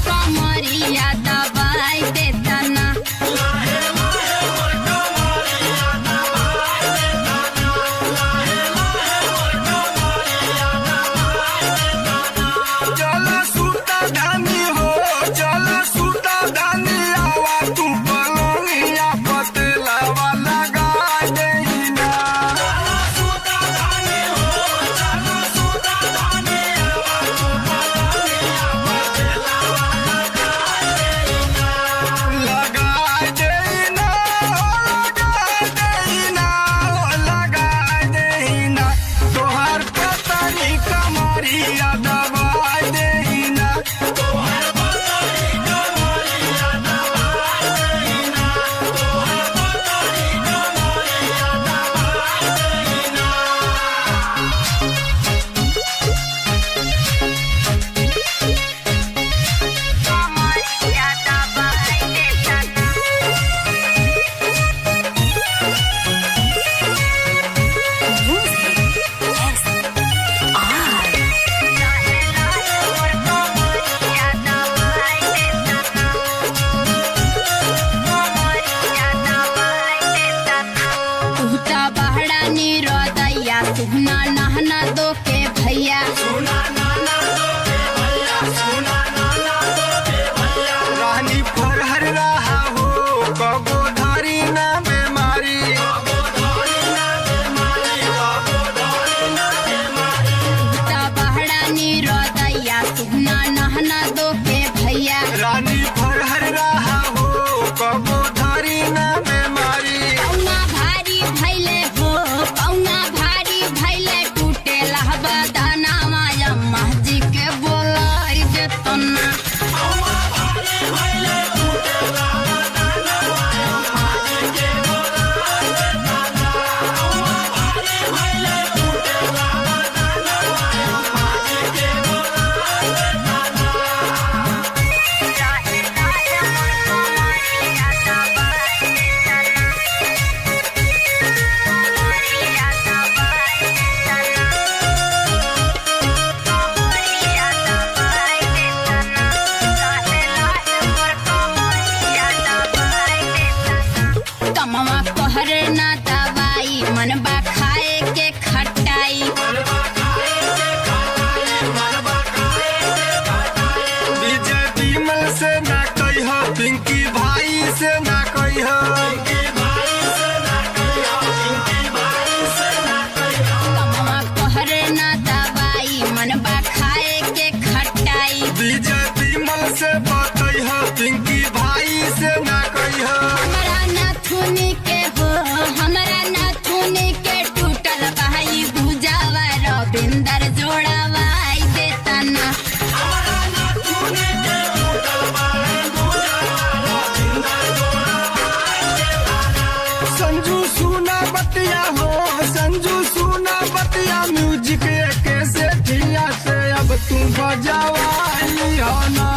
कमरिया दबाई देता ना। सुना नहना दो के भैया, रानी फरहर रहा हो कबो धारी ना बीमारी। बहड़ा नी रोदैया सुना नहना दो के भैया, रानी फरहर रहा हो कबो धारी ना बीमारी। पौना भारी भैले हो पौना भारी भैले टूटे लहबा दाना माया महजी के बोलाई देतना। कमवा कहरे ना दवाई मनबा खाए के खटाई। विजय विमल से ना कह पिंकी भाई से ना कह। कमवा कहरे ना दवाई मनबा खाए के खटाई। विजय विमल से बतह पिंकी भाई से ना कह। हमरा नाथुनी के हो हमरा नाथुनी के टूटल भाई बुझावा रविंदर जोड़ावाई देता ना। संजू सुना बतिया हो संजू सुना बतिया म्यूजिक कैसे ठिया से अब तू बजावा ना।